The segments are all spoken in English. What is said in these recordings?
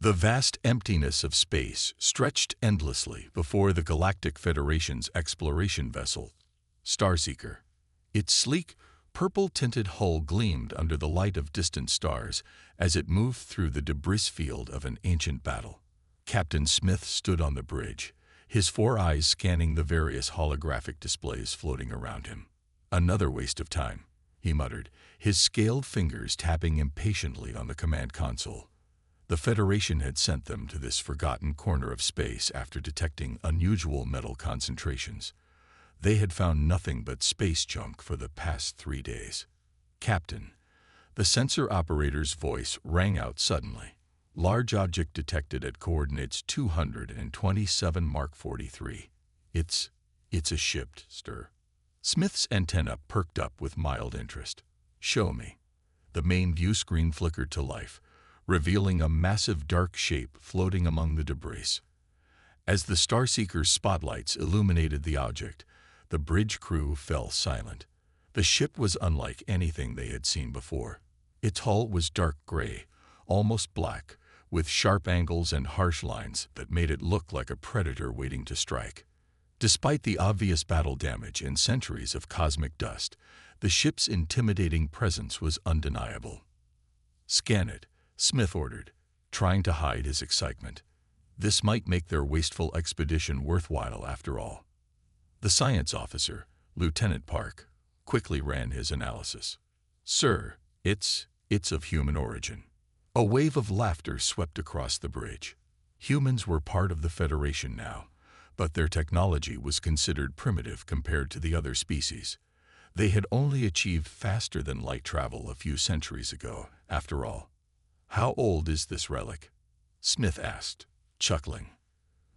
The vast emptiness of space stretched endlessly before the Galactic Federation's exploration vessel, Starseeker. Its sleek, purple-tinted hull gleamed under the light of distant stars as it moved through the debris field of an ancient battle. Captain Smith stood on the bridge, his four eyes scanning the various holographic displays floating around him. "Another waste of time," he muttered, his scaled fingers tapping impatiently on the command console. The Federation had sent them to this forgotten corner of space after detecting unusual metal concentrations. They had found nothing but space junk for the past 3 days. "Captain," the sensor operator's voice rang out suddenly. "Large object detected at coordinates 227 Mark 43. It's a ship, sir." Smith's antenna perked up with mild interest. "Show me." The main view screen flickered to life, revealing a massive dark shape floating among the debris. As the Starseeker's spotlights illuminated the object, the bridge crew fell silent. The ship was unlike anything they had seen before. Its hull was dark gray, almost black, with sharp angles and harsh lines that made it look like a predator waiting to strike. Despite the obvious battle damage and centuries of cosmic dust, the ship's intimidating presence was undeniable. "Scan it," Smith ordered, trying to hide his excitement. This might make their wasteful expedition worthwhile after all. The science officer, Lieutenant Park, quickly ran his analysis. "Sir, it's of human origin." A wave of laughter swept across the bridge. Humans were part of the Federation now, but their technology was considered primitive compared to the other species. They had only achieved faster-than-light travel a few centuries ago, after all. "How old is this relic?" Smith asked, chuckling.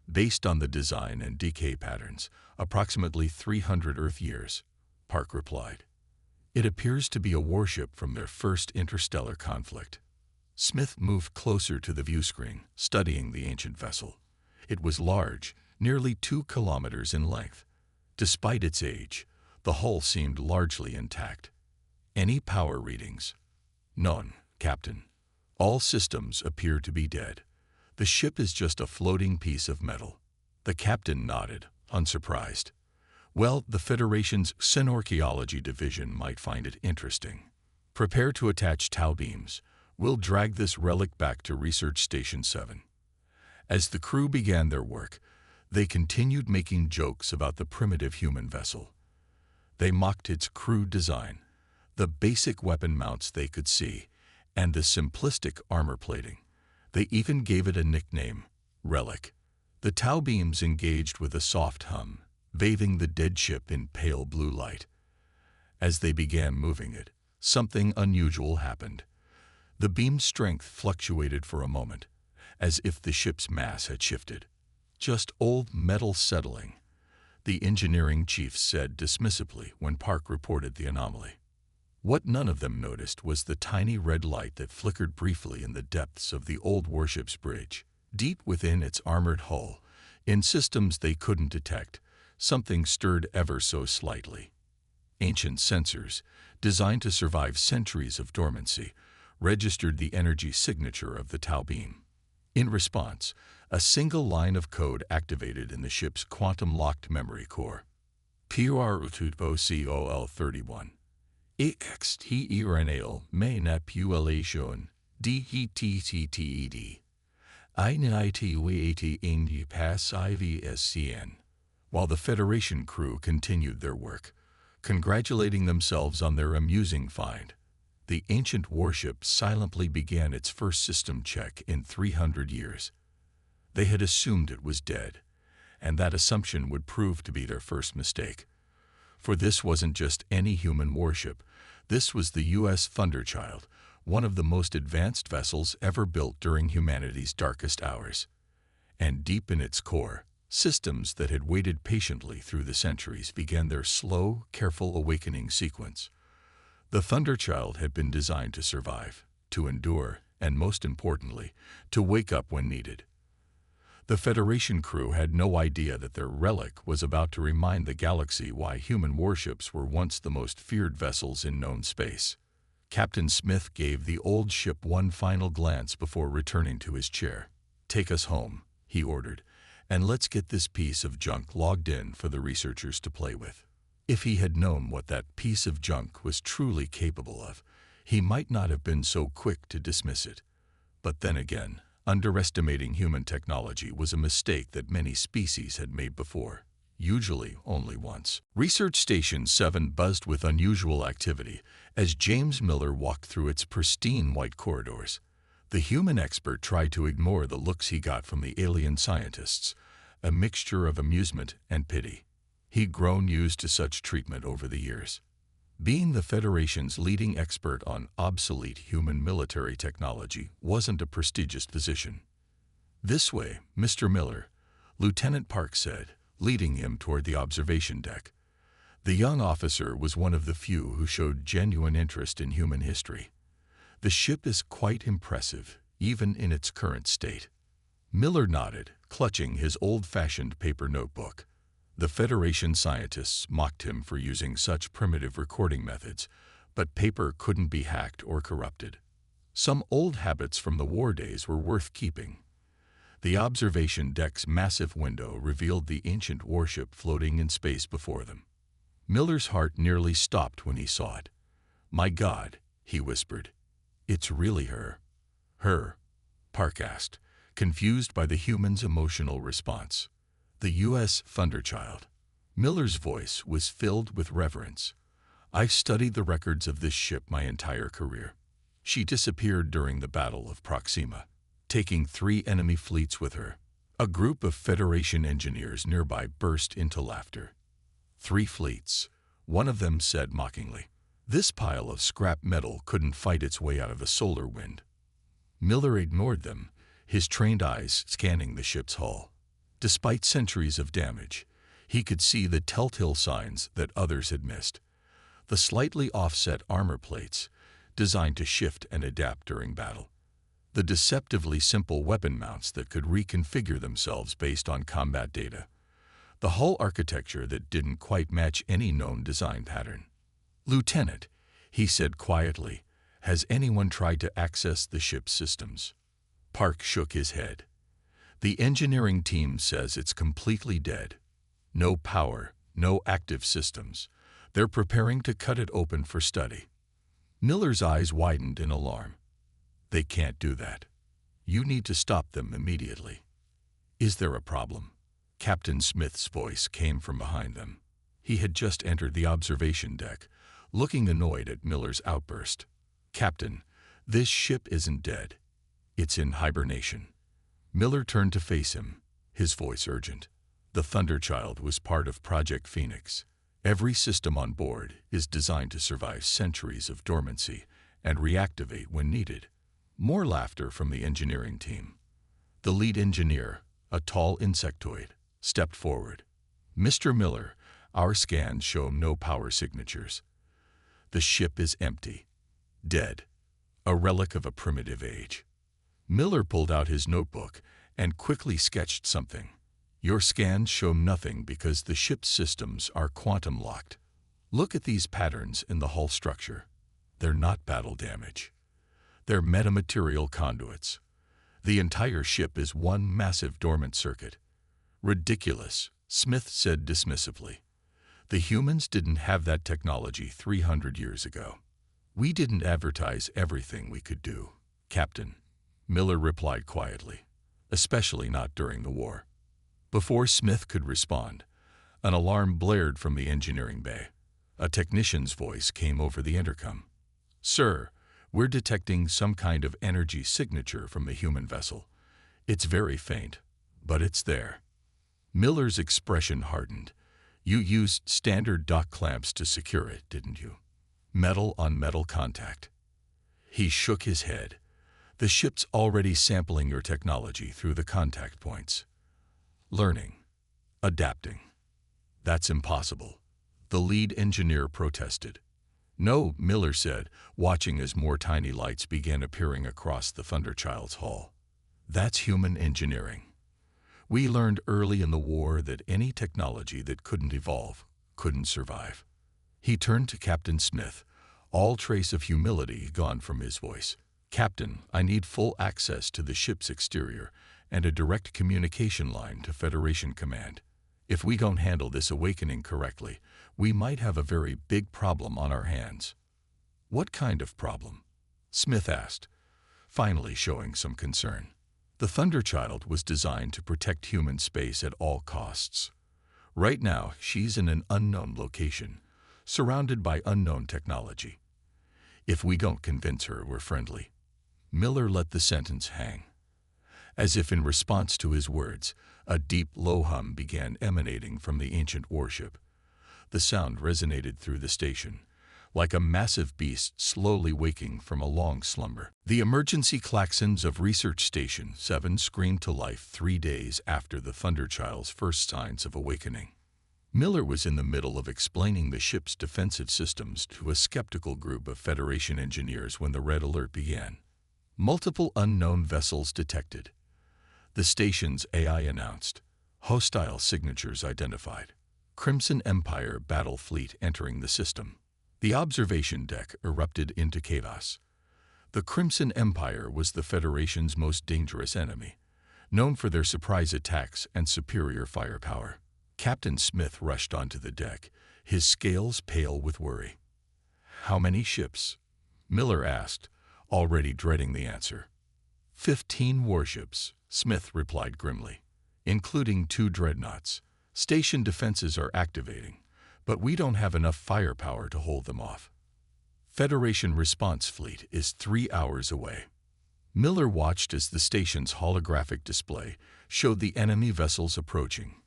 "Based on the design and decay patterns, approximately 300 Earth years," Park replied. "It appears to be a warship from their first interstellar conflict." Smith moved closer to the view screen, studying the ancient vessel. It was large, nearly 2 kilometers in length. Despite its age, the hull seemed largely intact. "Any power readings?" "None, Captain. All systems appear to be dead. The ship is just a floating piece of metal." The captain nodded, unsurprised. "Well, the Federation's Synorchaeology Division might find it interesting. Prepare to attach tau beams. We'll drag this relic back to Research Station 7. As the crew began their work, they continued making jokes about the primitive human vessel. They mocked its crude design, the basic weapon mounts they could see, and the simplistic armor plating. They even gave it a nickname, Relic. The tau beams engaged with a soft hum, bathing the dead ship in pale blue light. As they began moving it, something unusual happened. The beam's strength fluctuated for a moment, as if the ship's mass had shifted. "Just old metal settling," the engineering chief said dismissively when Park reported the anomaly. What none of them noticed was the tiny red light that flickered briefly in the depths of the old warship's bridge. Deep within its armored hull, in systems they couldn't detect, something stirred ever so slightly. Ancient sensors, designed to survive centuries of dormancy, registered the energy signature of the tau beam. In response, a single line of code activated in the ship's quantum-locked memory core. PRUTUTBOCOL31. EXTERNAL manipulation DETTTED. INITWAT in PASSIVSCN. While the Federation crew continued their work, congratulating themselves on their amusing find, the ancient warship silently began its first system check in 300 years. They had assumed it was dead, and that assumption would prove to be their first mistake. For this wasn't just any human warship. This was the U.S. Thunderchild, one of the most advanced vessels ever built during humanity's darkest hours. And deep in its core, systems that had waited patiently through the centuries began their slow, careful awakening sequence. The Thunderchild had been designed to survive, to endure, and most importantly, to wake up when needed. The Federation crew had no idea that their relic was about to remind the galaxy why human warships were once the most feared vessels in known space. Captain Smith gave the old ship one final glance before returning to his chair. "Take us home," he ordered, "and let's get this piece of junk logged in for the researchers to play with." If he had known what that piece of junk was truly capable of, he might not have been so quick to dismiss it. But then again, underestimating human technology was a mistake that many species had made before, usually only once. Research Station 7 buzzed with unusual activity as James Miller walked through its pristine white corridors. The human expert tried to ignore the looks he got from the alien scientists, a mixture of amusement and pity. He'd grown used to such treatment over the years. Being the Federation's leading expert on obsolete human military technology wasn't a prestigious position. "This way, Mr. Miller," Lieutenant Park said, leading him toward the observation deck. The young officer was one of the few who showed genuine interest in human history. "The ship is quite impressive, even in its current state." Miller nodded, clutching his old-fashioned paper notebook. The Federation scientists mocked him for using such primitive recording methods, but paper couldn't be hacked or corrupted. Some old habits from the war days were worth keeping. The observation deck's massive window revealed the ancient warship floating in space before them. Miller's heart nearly stopped when he saw it. "My God," he whispered. "It's really her." "Her?" Park asked, confused by the human's emotional response. "The U.S. Thunderchild." Miller's voice was filled with reverence. "I've studied the records of this ship my entire career. She disappeared during the Battle of Proxima, taking 3 enemy fleets with her." A group of Federation engineers nearby burst into laughter. 3 fleets," one of them said mockingly. "This pile of scrap metal couldn't fight its way out of a solar wind." Miller ignored them, his trained eyes scanning the ship's hull. Despite centuries of damage, he could see the telltale signs that others had missed. The slightly offset armor plates, designed to shift and adapt during battle. The deceptively simple weapon mounts that could reconfigure themselves based on combat data. The hull architecture that didn't quite match any known design pattern. "Lieutenant," he said quietly, "has anyone tried to access the ship's systems?" Park shook his head. "The engineering team says it's completely dead. No power, no active systems. They're preparing to cut it open for study." Miller's eyes widened in alarm. "They can't do that. You need to stop them immediately." "Is there a problem?" Captain Smith's voice came from behind them. He had just entered the observation deck, looking annoyed at Miller's outburst. "Captain, this ship isn't dead. It's in hibernation." Miller turned to face him, his voice urgent. "The Thunderchild was part of Project Phoenix. Every system on board is designed to survive centuries of dormancy and reactivate when needed." More laughter from the engineering team. The lead engineer, a tall insectoid, stepped forward. "Mr. Miller, our scans show no power signatures. The ship is empty. Dead. A relic of a primitive age." Miller pulled out his notebook and quickly sketched something. "Your scans show nothing because the ship's systems are quantum locked. Look at these patterns in the hull structure. They're not battle damage. They're metamaterial conduits. The entire ship is one massive dormant circuit." "Ridiculous," Smith said dismissively. "The humans didn't have that technology 300 years ago." "We didn't advertise everything we could do, Captain," Miller replied quietly, "especially not during the war." Before Smith could respond, an alarm blared from the engineering bay. A technician's voice came over the intercom. "Sir, we're detecting some kind of energy signature from the human vessel. It's very faint, but it's there." Miller's expression hardened. "You used standard dock clamps to secure it, didn't you? Metal on metal contact." He shook his head. "The ship's already sampling your technology through the contact points. Learning. Adapting." "That's impossible," the lead engineer protested. "No," Miller said, watching as more tiny lights began appearing across the Thunderchild's hull. "That's human engineering. We learned early in the war that any technology that couldn't evolve couldn't survive." He turned to Captain Smith, all trace of humility gone from his voice. "Captain, I need full access to the ship's exterior and a direct communication line to Federation Command. If we don't handle this awakening correctly, we might have a very big problem on our hands." "What kind of problem?" Smith asked, finally showing some concern. The Thunderchild was designed to protect human space at all costs. Right now, she's in an unknown location, surrounded by unknown technology. If we don't convince her we're friendly. Miller let the sentence hang. As if in response to his words, a deep, low hum began emanating from the ancient warship. The sound resonated through the station, like a massive beast slowly waking from a long slumber. The emergency klaxons of Research Station 7 screamed to life 3 days after the Thunderchild's first signs of awakening. Miller was in the middle of explaining the ship's defensive systems to a skeptical group of Federation engineers when the red alert began. Multiple unknown vessels detected. The station's AI announced. Hostile signatures identified. Crimson Empire battle fleet entering the system. The observation deck erupted into chaos. The Crimson Empire was the Federation's most dangerous enemy, known for their surprise attacks and superior firepower. Captain Smith rushed onto the deck, his scales pale with worry. "How many ships?" Miller asked, already dreading the answer. 15 warships, Smith replied grimly, including 2 dreadnoughts. Station defenses are activating, but we don't have enough firepower to hold them off. Federation response fleet is 3 hours away. Miller watched as the station's holographic display showed the enemy vessels approaching.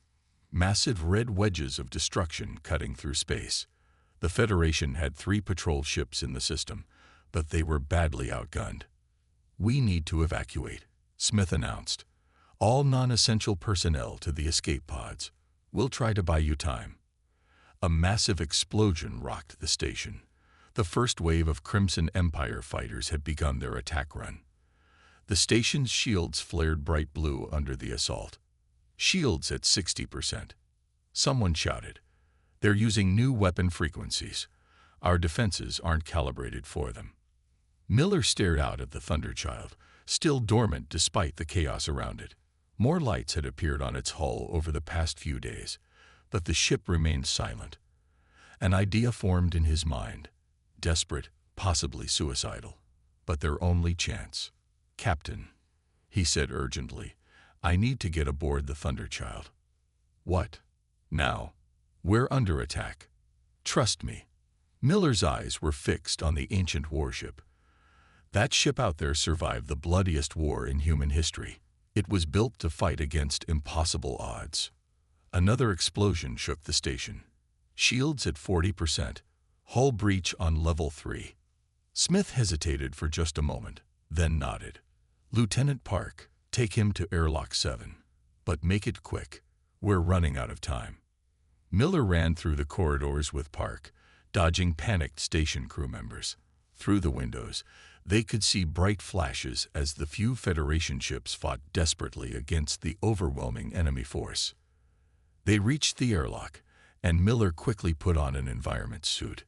Massive red wedges of destruction cutting through space. The Federation had 3 patrol ships in the system, but they were badly outgunned. "We need to evacuate," Smith announced. "All non-essential personnel to the escape pods. We'll try to buy you time." A massive explosion rocked the station. The first wave of Crimson Empire fighters had begun their attack run. The station's shields flared bright blue under the assault. Shields at 60%. Someone shouted, "They're using new weapon frequencies. Our defenses aren't calibrated for them." Miller stared out at the Thunderchild, still dormant despite the chaos around it. More lights had appeared on its hull over the past few days, but the ship remained silent. An idea formed in his mind, desperate, possibly suicidal, but their only chance. "Captain," he said urgently, "I need to get aboard the Thunderchild." "What? Now? We're under attack. Trust me." Miller's eyes were fixed on the ancient warship. That ship out there survived the bloodiest war in human history. It was built to fight against impossible odds. Another explosion shook the station. Shields at 40%. Hull breach on level 3. Smith hesitated for just a moment, then nodded. "Lieutenant Park, take him to airlock 7. But make it quick. We're running out of time." Miller ran through the corridors with Park, dodging panicked station crew members. Through the windows, they could see bright flashes as the few Federation ships fought desperately against the overwhelming enemy force. They reached the airlock, and Miller quickly put on an environment suit.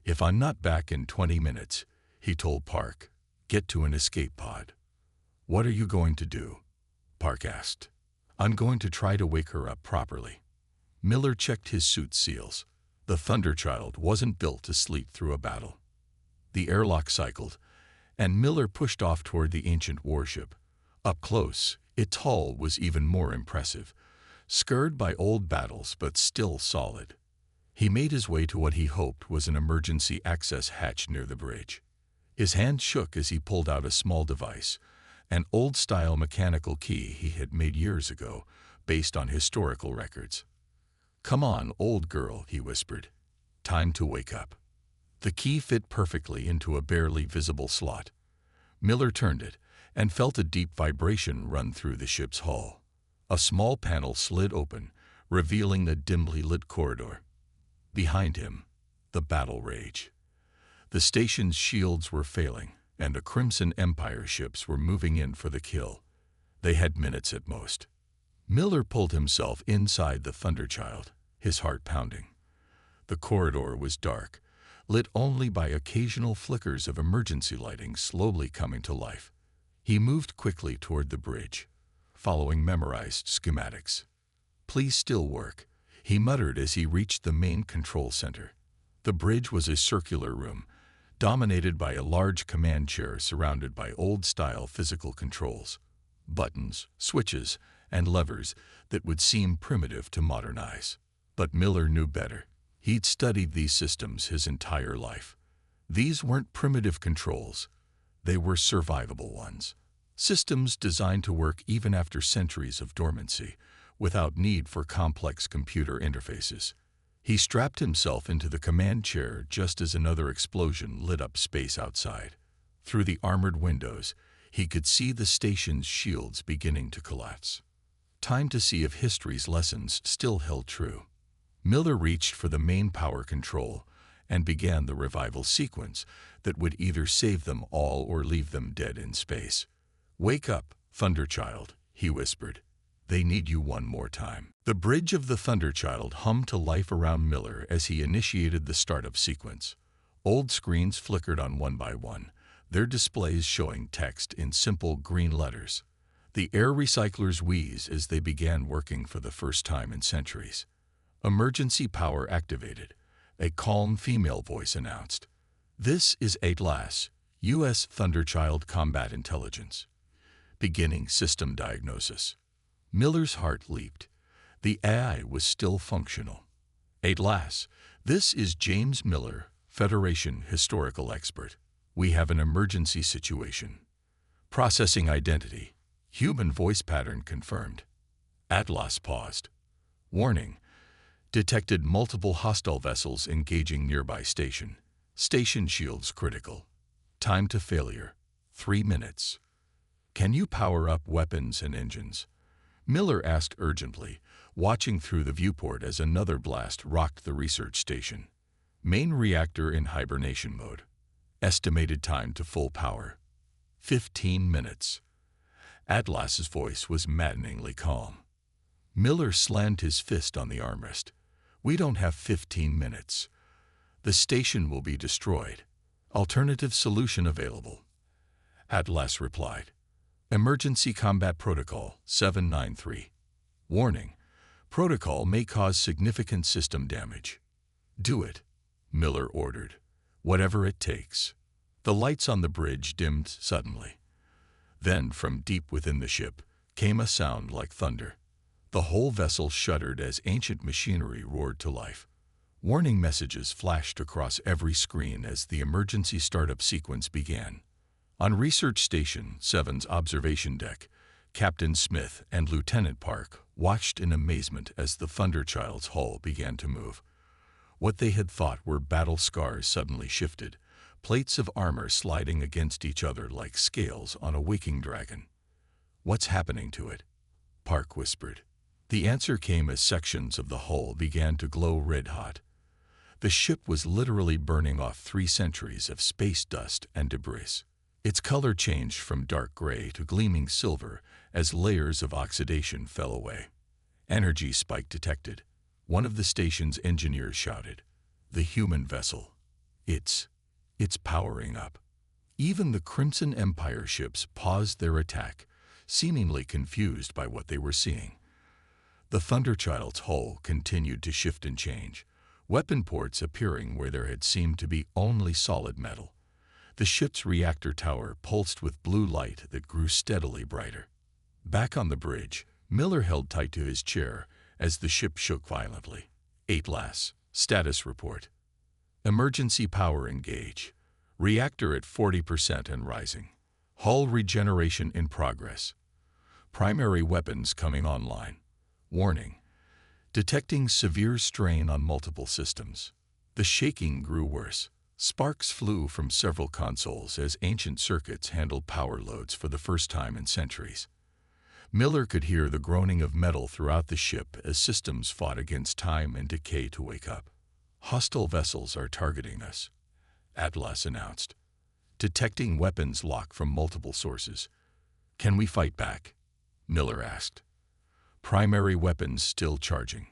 "If I'm not back in 20 minutes, he told Park, "get to an escape pod." "What are you going to do?" Park asked. "I'm going to try to wake her up properly." Miller checked his suit seals. The Thunderchild wasn't built to sleep through a battle. The airlock cycled, and Miller pushed off toward the ancient warship. Up close, its hull was even more impressive, scarred by old battles but still solid. He made his way to what he hoped was an emergency access hatch near the bridge. His hand shook as he pulled out a small device, an old-style mechanical key he had made years ago, based on historical records. "Come on, old girl," he whispered. "Time to wake up." The key fit perfectly into a barely visible slot. Miller turned it and felt a deep vibration run through the ship's hull. A small panel slid open, revealing a dimly lit corridor. Behind him, the battle rage. The station's shields were failing, and the Crimson Empire ships were moving in for the kill. They had minutes at most. Miller pulled himself inside the Thunderchild, his heart pounding. The corridor was dark, lit only by occasional flickers of emergency lighting slowly coming to life. He moved quickly toward the bridge, following memorized schematics. "Please still work," he muttered as he reached the main control center. The bridge was a circular room, dominated by a large command chair surrounded by old-style physical controls, buttons, switches, and levers that would seem primitive to modern eyes. But Miller knew better. He'd studied these systems his entire life. These weren't primitive controls. They were survivable ones. Systems designed to work even after centuries of dormancy, without need for complex computer interfaces. He strapped himself into the command chair just as another explosion lit up space outside. Through the armored windows, he could see the station's shields beginning to collapse. Time to see if history's lessons still held true. Miller reached for the main power control and began the revival sequence that would either save them all or leave them dead in space. "Wake up, Thunderchild," he whispered. "They need you one more time." The bridge of the Thunderchild hummed to life around Miller as he initiated the startup sequence. Old screens flickered on one by one, their displays showing text in simple green letters. The air recyclers wheezed as they began working for the first time in centuries. "Emergency power activated," a calm female voice announced. "This is HFY, U.S. Thunderchild Combat Intelligence. Beginning system diagnosis." Miller's heart leaped. The AI was still functional. "HFY, this is James Miller, Federation historical expert. We have an emergency situation." "Processing identity." Human voice pattern confirmed. Atlas paused. "Warning. Detected multiple hostile vessels engaging nearby station. Station shields critical. Time to failure, 3 minutes. Can you power up weapons and engines?" Miller asked urgently, watching through the viewport as another blast rocked the research station. "Main reactor in hibernation mode. Estimated time to full power, 15 minutes. Atlas's voice was maddeningly calm. Miller slammed his fist on the armrest. "We don't have 15 minutes. The station will be destroyed. Alternative solution available." Atlas replied. "Emergency Combat Protocol 793. Warning. Protocol may cause significant system damage." "Do it," Miller ordered. "Whatever it takes." The lights on the bridge dimmed suddenly. Then, from deep within the ship, came a sound like thunder. The whole vessel shuddered as ancient machinery roared to life. Warning messages flashed across every screen as the emergency startup sequence began. On Research Station 7's observation deck, Captain Smith and Lieutenant Park watched in amazement as the Thunderchild's hull began to move. What they had thought were battle scars suddenly shifted, plates of armor sliding against each other like scales on a waking dragon. "What's happening to it?" Park whispered. The answer came as sections of the hull began to glow red-hot. The ship was literally burning off 3 centuries of space dust and debris. Its color changed from dark gray to gleaming silver as layers of oxidation fell away. "Energy spike detected," one of the station's engineers shouted. "The human vessel. It's powering up." Even the Crimson Empire ships paused their attack, seemingly confused by what they were seeing. The Thunderchild's hull continued to shift and change, weapon ports appearing where there had seemed to be only solid metal. The ship's reactor tower pulsed with blue light that grew steadily brighter. Back on the bridge, Miller held tight to his chair as the ship shook violently. "HFY, status report. Emergency power engage. Reactor at 40% and rising. Hull regeneration in progress. Primary weapons coming online. Warning. Detecting severe strain on multiple systems." The shaking grew worse. Sparks flew from several consoles as ancient circuits handled power loads for the first time in centuries. Miller could hear the groaning of metal throughout the ship as systems fought against time and decay to wake up. "Hostile vessels are targeting us," Atlas announced. "Detecting weapons lock from multiple sources." "Can we fight back?" Miller asked. "Primary weapons still charging."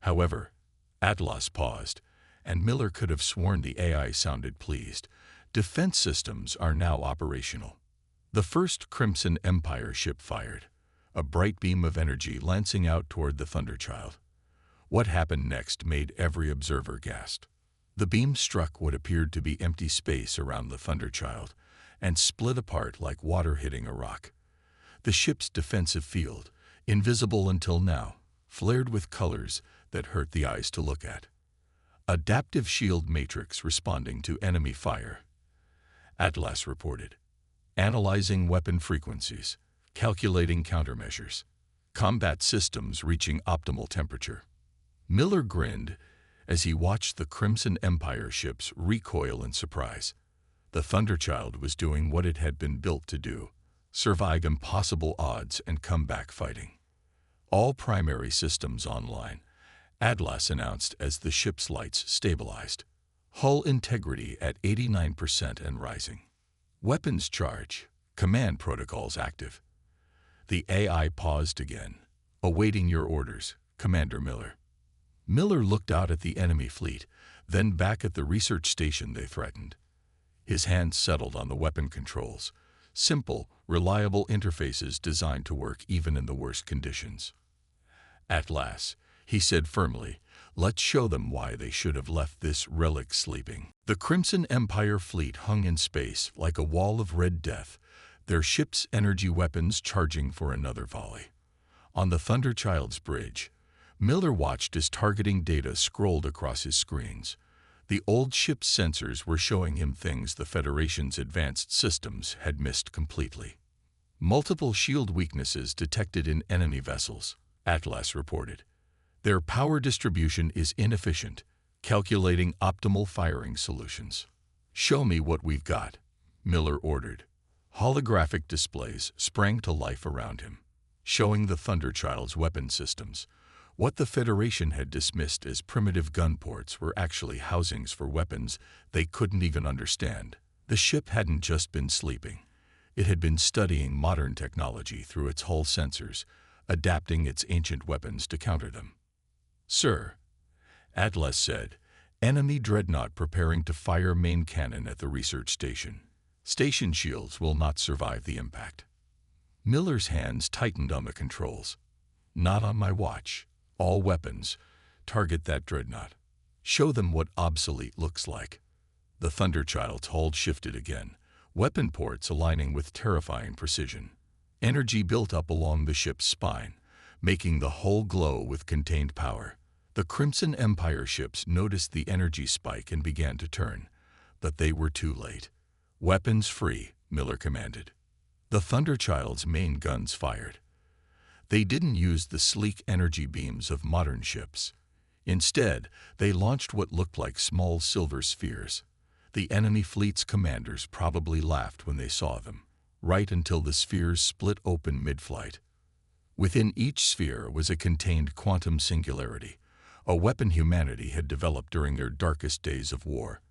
However, Atlas paused, and Miller could have sworn the AI sounded pleased. "Defense systems are now operational." The first Crimson Empire ship fired. a bright beam of energy lancing out toward the Thunderchild. What happened next made every observer gasp. The beam struck what appeared to be empty space around the Thunderchild and split apart like water hitting a rock. The ship's defensive field, invisible until now, flared with colors that hurt the eyes to look at. Adaptive shield matrix responding to enemy fire, Atlas reported. Analyzing weapon frequencies, calculating countermeasures, combat systems reaching optimal temperature. Miller grinned as he watched the Crimson Empire ships recoil in surprise. The Thunderchild was doing what it had been built to do: survive impossible odds and come back fighting. All primary systems online, Atlas announced as the ship's lights stabilized. Hull integrity at 89% and rising. Weapons charge, command protocols active. The AI paused again, awaiting your orders, Commander Miller. Miller looked out at the enemy fleet, then back at the research station they threatened. His hands settled on the weapon controls, simple, reliable interfaces designed to work even in the worst conditions. Atlas, he said firmly, let's show them why they should have left this relic sleeping. The Crimson Empire fleet hung in space like a wall of red death, their ship's energy weapons charging for another volley. On the Thunderchild's bridge, Miller watched as targeting data scrolled across his screens. The old ship's sensors were showing him things the Federation's advanced systems had missed completely. Multiple shield weaknesses detected in enemy vessels, Atlas reported. Their power distribution is inefficient, calculating optimal firing solutions. Show me what we've got, Miller ordered. Holographic displays sprang to life around him, showing the Thunderchild's weapon systems. What the Federation had dismissed as primitive gun ports were actually housings for weapons they couldn't even understand. The ship hadn't just been sleeping. It had been studying modern technology through its hull sensors, adapting its ancient weapons to counter them. Sir, Atlas said, enemy dreadnought preparing to fire main cannon at the research station. Station shields will not survive the impact. Miller's hands tightened on the controls. Not on my watch. All weapons, target that dreadnought. Show them what obsolete looks like. The Thunderchild's hull shifted again, weapon ports aligning with terrifying precision. Energy built up along the ship's spine, making the hull glow with contained power. The Crimson Empire ships noticed the energy spike and began to turn, but they were too late. Weapons free, Miller commanded. The Thunderchild's main guns fired. They didn't use the sleek energy beams of modern ships. Instead, they launched what looked like small silver spheres. The enemy fleet's commanders probably laughed when they saw them, right until the spheres split open mid-flight. Within each sphere was a contained quantum singularity, a weapon humanity had developed during their darkest days of war.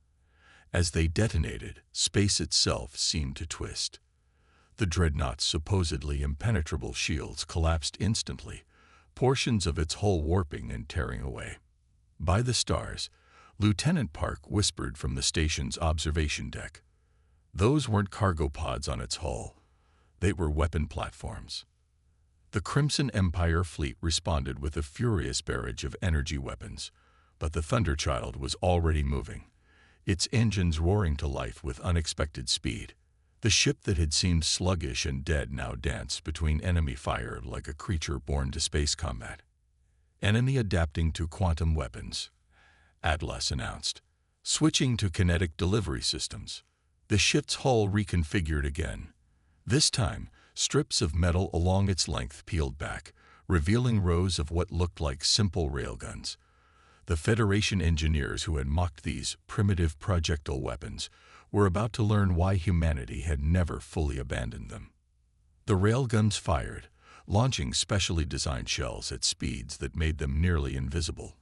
As they detonated, space itself seemed to twist. The dreadnought's supposedly impenetrable shields collapsed instantly, portions of its hull warping and tearing away. By the stars, Lieutenant Park whispered from the station's observation deck. Those weren't cargo pods on its hull. They were weapon platforms. The Crimson Empire fleet responded with a furious barrage of energy weapons, but the Thunderchild was already moving, its engines roaring to life with unexpected speed. The ship that had seemed sluggish and dead now danced between enemy fire like a creature born to space combat. Enemy adapting to quantum weapons, Atlas announced. Switching to kinetic delivery systems. The ship's hull reconfigured again. This time, strips of metal along its length peeled back, revealing rows of what looked like simple railguns. The Federation engineers who had mocked these primitive projectile weapons were about to learn why humanity had never fully abandoned them. The railguns fired, launching specially designed shells at speeds that made them nearly invisible.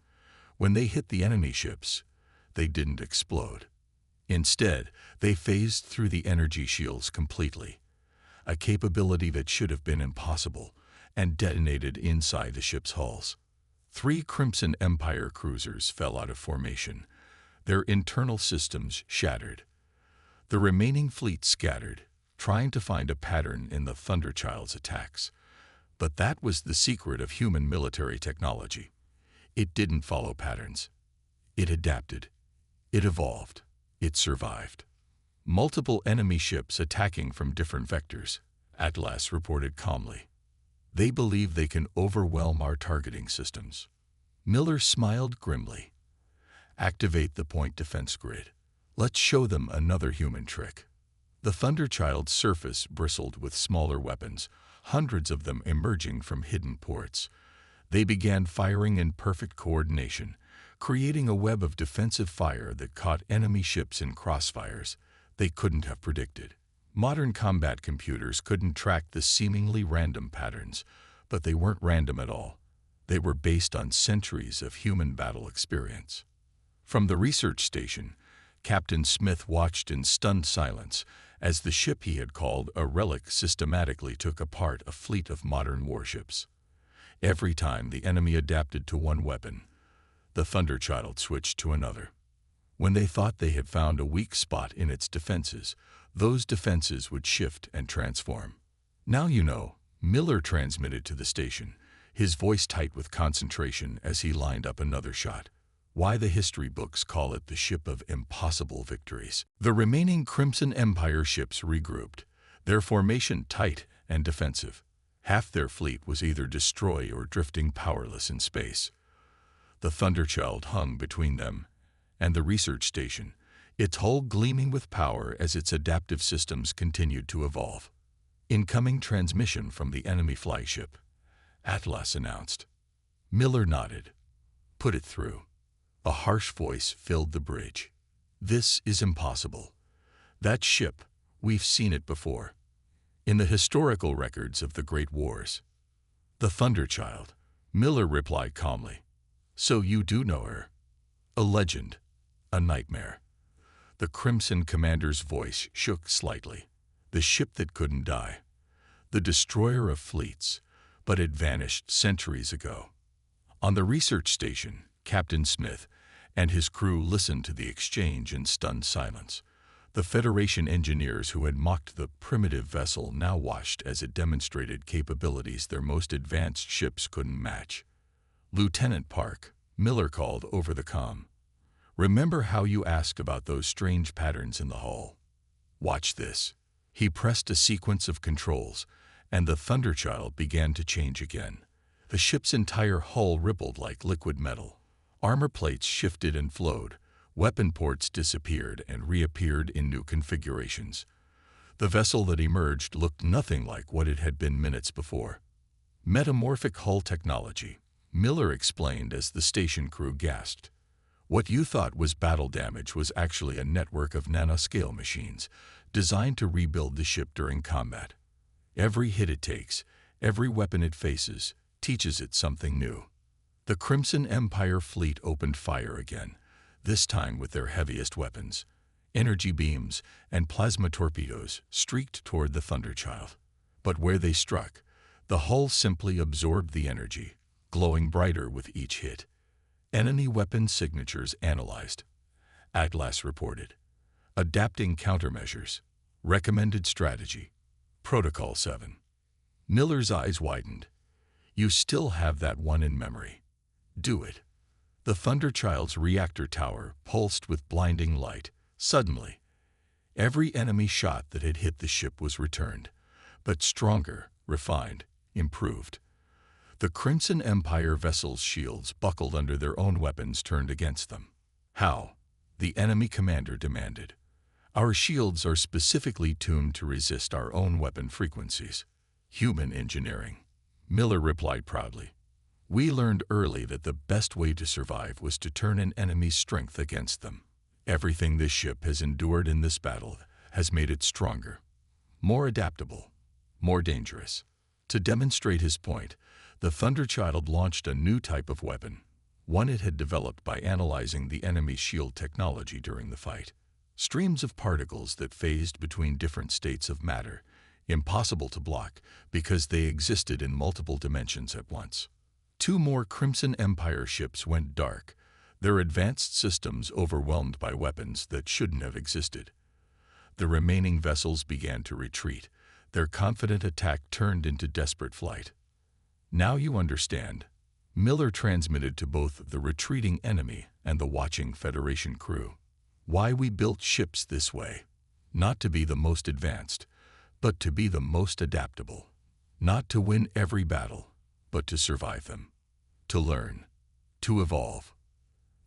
When they hit the enemy ships, they didn't explode. Instead, they phased through the energy shields completely, a capability that should have been impossible, and detonated inside the ship's hulls. 3 Crimson Empire cruisers fell out of formation, their internal systems shattered. The remaining fleet scattered, trying to find a pattern in the Thunderchild's attacks. But that was the secret of human military technology. It didn't follow patterns. It adapted. It evolved. It survived. Multiple enemy ships attacking from different vectors, Atlas reported calmly. They believe they can overwhelm our targeting systems. Miller smiled grimly. Activate the point defense grid. Let's show them another human trick. The Thunderchild's surface bristled with smaller weapons, hundreds of them emerging from hidden ports. They began firing in perfect coordination, creating a web of defensive fire that caught enemy ships in crossfires they couldn't have predicted. Modern combat computers couldn't track the seemingly random patterns, but they weren't random at all. They were based on centuries of human battle experience. From the research station, Captain Smith watched in stunned silence as the ship he had called a Relic systematically took apart a fleet of modern warships. Every time the enemy adapted to one weapon, the Thunderchild switched to another. When they thought they had found a weak spot in its defenses, those defenses would shift and transform. Now you know, Miller transmitted to the station, his voice tight with concentration as he lined up another shot. Why the history books call it the ship of impossible victories. The remaining Crimson Empire ships regrouped, their formation tight and defensive. Half their fleet was either destroyed or drifting powerless in space. The Thunderchild hung between them and the research station, its hull gleaming with power as its adaptive systems continued to evolve. Incoming transmission from the enemy flagship, Atlas announced. Miller nodded. Put it through. A harsh voice filled the bridge. This is impossible. That ship, we've seen it before. In the historical records of the Great Wars. The Thunderchild, Miller replied calmly. So you do know her. A legend. A nightmare. The Crimson Commander's voice shook slightly. The ship that couldn't die. The destroyer of fleets, but it vanished centuries ago. On the research station, Captain Smith and his crew listened to the exchange in stunned silence. The Federation engineers who had mocked the primitive vessel now watched as it demonstrated capabilities their most advanced ships couldn't match. Lieutenant Park, Miller called over the comm. Remember how you asked about those strange patterns in the hull? Watch this. He pressed a sequence of controls, and the Thunderchild began to change again. The ship's entire hull rippled like liquid metal. Armor plates shifted and flowed. Weapon ports disappeared and reappeared in new configurations. The vessel that emerged looked nothing like what it had been minutes before. Metamorphic hull technology, Miller explained as the station crew gasped. What you thought was battle damage was actually a network of nanoscale machines designed to rebuild the ship during combat. Every hit it takes, every weapon it faces, teaches it something new. The Crimson Empire fleet opened fire again, this time with their heaviest weapons. Energy beams and plasma torpedoes streaked toward the Thunderchild. But where they struck, the hull simply absorbed the energy, glowing brighter with each hit. Enemy weapon signatures analyzed. Atlas reported. Adapting countermeasures. Recommended strategy. Protocol 7. Miller's eyes widened. You still have that one in memory. Do it. The Thunderchild's reactor tower pulsed with blinding light. Suddenly, every enemy shot that had hit the ship was returned, but stronger, refined, improved. The Crimson Empire vessel's shields buckled under their own weapons turned against them. How? The enemy commander demanded. Our shields are specifically tuned to resist our own weapon frequencies. Human engineering. Miller replied proudly. We learned early that the best way to survive was to turn an enemy's strength against them. Everything this ship has endured in this battle has made it stronger, more adaptable, more dangerous. To demonstrate his point, the Thunderchild launched a new type of weapon, one it had developed by analyzing the enemy's shield technology during the fight. Streams of particles that phased between different states of matter, impossible to block because they existed in multiple dimensions at once. 2 more Crimson Empire ships went dark, their advanced systems overwhelmed by weapons that shouldn't have existed. The remaining vessels began to retreat, their confident attack turned into desperate flight. Now you understand. Miller transmitted to both the retreating enemy and the watching Federation crew. Why we built ships this way. Not to be the most advanced, but to be the most adaptable. Not to win every battle, but to survive them. To learn. To evolve.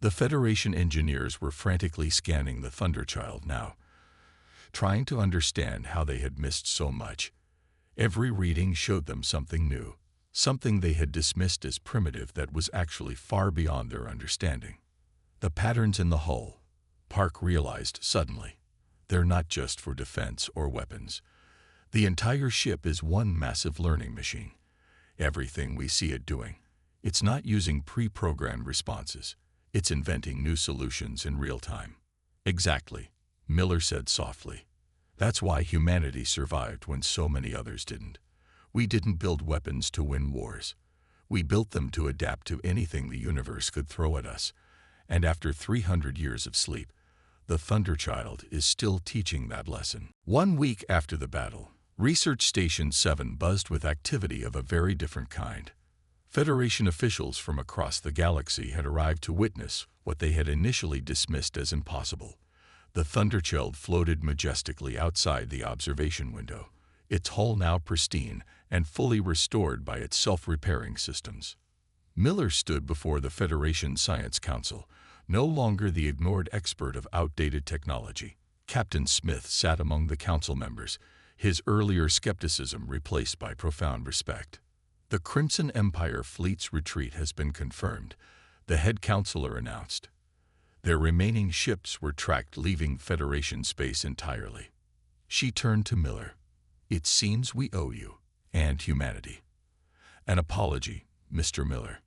The Federation engineers were frantically scanning the Thunderchild now, trying to understand how they had missed so much. Every reading showed them something new, something they had dismissed as primitive that was actually far beyond their understanding. The patterns in the hull, Park realized suddenly, they're not just for defense or weapons. The entire ship is one massive learning machine. Everything we see it doing, it's not using pre-programmed responses. It's inventing new solutions in real time. Exactly, Miller said softly. That's why humanity survived when so many others didn't. We didn't build weapons to win wars. We built them to adapt to anything the universe could throw at us. And after 300 years of sleep, the Thunderchild is still teaching that lesson. 1 week after the battle, Research Station 7 buzzed with activity of a very different kind. Federation officials from across the galaxy had arrived to witness what they had initially dismissed as impossible. The Thunderchild floated majestically outside the observation window, its hull now pristine and fully restored by its self-repairing systems. Miller stood before the Federation Science Council, no longer the ignored expert of outdated technology. Captain Smith sat among the council members, his earlier skepticism replaced by profound respect. The Crimson Empire fleet's retreat has been confirmed, the head counselor announced. Their remaining ships were tracked leaving Federation space entirely. She turned to Miller. It seems we owe you, and humanity, an apology, Mr. Miller.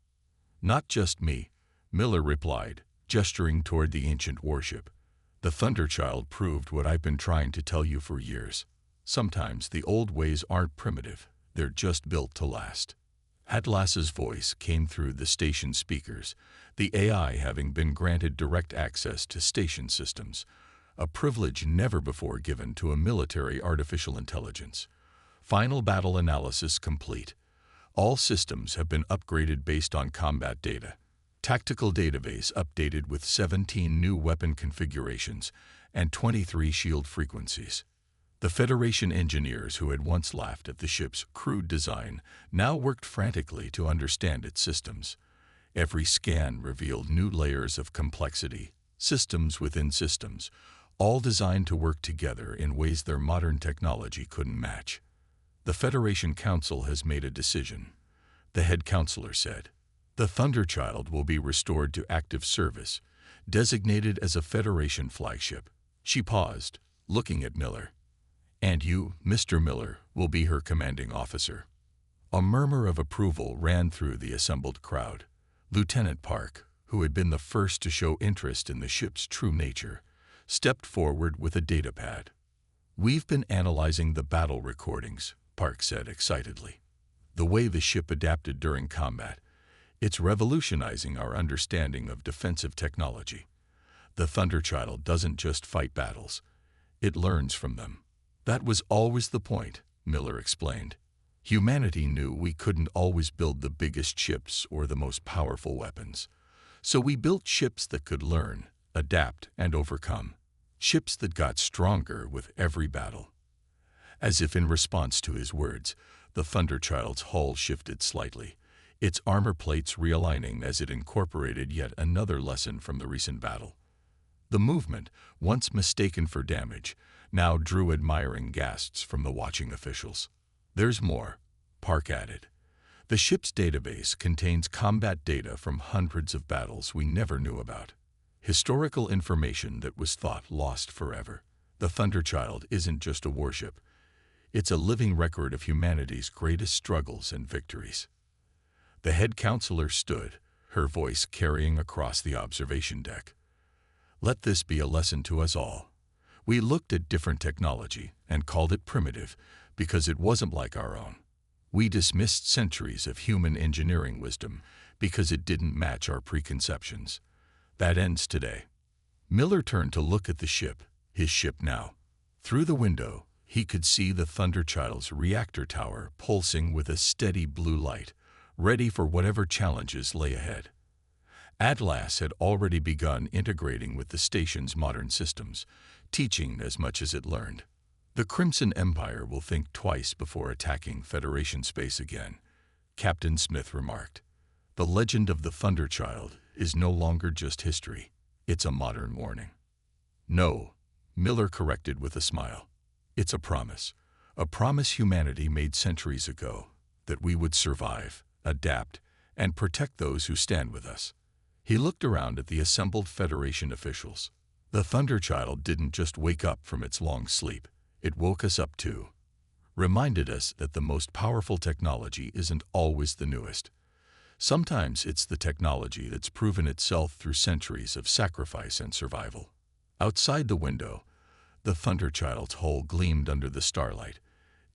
Not just me, Miller replied, gesturing toward the ancient warship. The Thunderchild proved what I've been trying to tell you for years. Sometimes the old ways aren't primitive. They're just built to last. Atlas's voice came through the station speakers, the AI having been granted direct access to station systems, a privilege never before given to a military artificial intelligence. Final battle analysis complete. All systems have been upgraded based on combat data. Tactical database updated with 17 new weapon configurations and 23 shield frequencies. The Federation engineers who had once laughed at the ship's crude design now worked frantically to understand its systems. Every scan revealed new layers of complexity, systems within systems, all designed to work together in ways their modern technology couldn't match. The Federation Council has made a decision, the head counselor said. The Thunderchild will be restored to active service, designated as a Federation flagship. She paused, looking at Miller. And you, Mr. Miller, will be her commanding officer. A murmur of approval ran through the assembled crowd. Lieutenant Park, who had been the first to show interest in the ship's true nature, stepped forward with a datapad. We've been analyzing the battle recordings, Park said excitedly. The way the ship adapted during combat, it's revolutionizing our understanding of defensive technology. The Thunderchild doesn't just fight battles, it learns from them. That was always the point, Miller explained. Humanity knew we couldn't always build the biggest ships or the most powerful weapons. So we built ships that could learn, adapt, and overcome. Ships that got stronger with every battle. As if in response to his words, the Thunderchild's hull shifted slightly, its armor plates realigning as it incorporated yet another lesson from the recent battle. The movement, once mistaken for damage, now drew admiring gasps from the watching officials. There's more, Park added. The ship's database contains combat data from hundreds of battles we never knew about. Historical information that was thought lost forever. The Thunderchild isn't just a warship. It's a living record of humanity's greatest struggles and victories. The head counselor stood, her voice carrying across the observation deck. Let this be a lesson to us all. We looked at different technology and called it primitive because it wasn't like our own. We dismissed centuries of human engineering wisdom because it didn't match our preconceptions. That ends today. Miller turned to look at the ship, his ship now. Through the window, he could see the Thunderchild's reactor tower pulsing with a steady blue light, ready for whatever challenges lay ahead. Atlas had already begun integrating with the station's modern systems, teaching as much as it learned. The Crimson Empire will think twice before attacking Federation space again, Captain Smith remarked. The legend of the Thunderchild is no longer just history, it's a modern warning. No, Miller corrected with a smile. It's a promise humanity made centuries ago, that we would survive, adapt, and protect those who stand with us. He looked around at the assembled Federation officials. The Thunderchild didn't just wake up from its long sleep, it woke us up too. Reminded us that the most powerful technology isn't always the newest. Sometimes it's the technology that's proven itself through centuries of sacrifice and survival. Outside the window, the Thunderchild's hull gleamed under the starlight,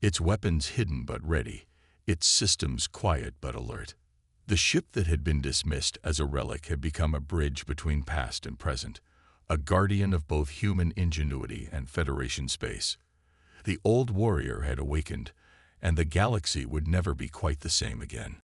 its weapons hidden but ready, its systems quiet but alert. The ship that had been dismissed as a relic had become a bridge between past and present, a guardian of both human ingenuity and Federation space. The old warrior had awakened, and the galaxy would never be quite the same again.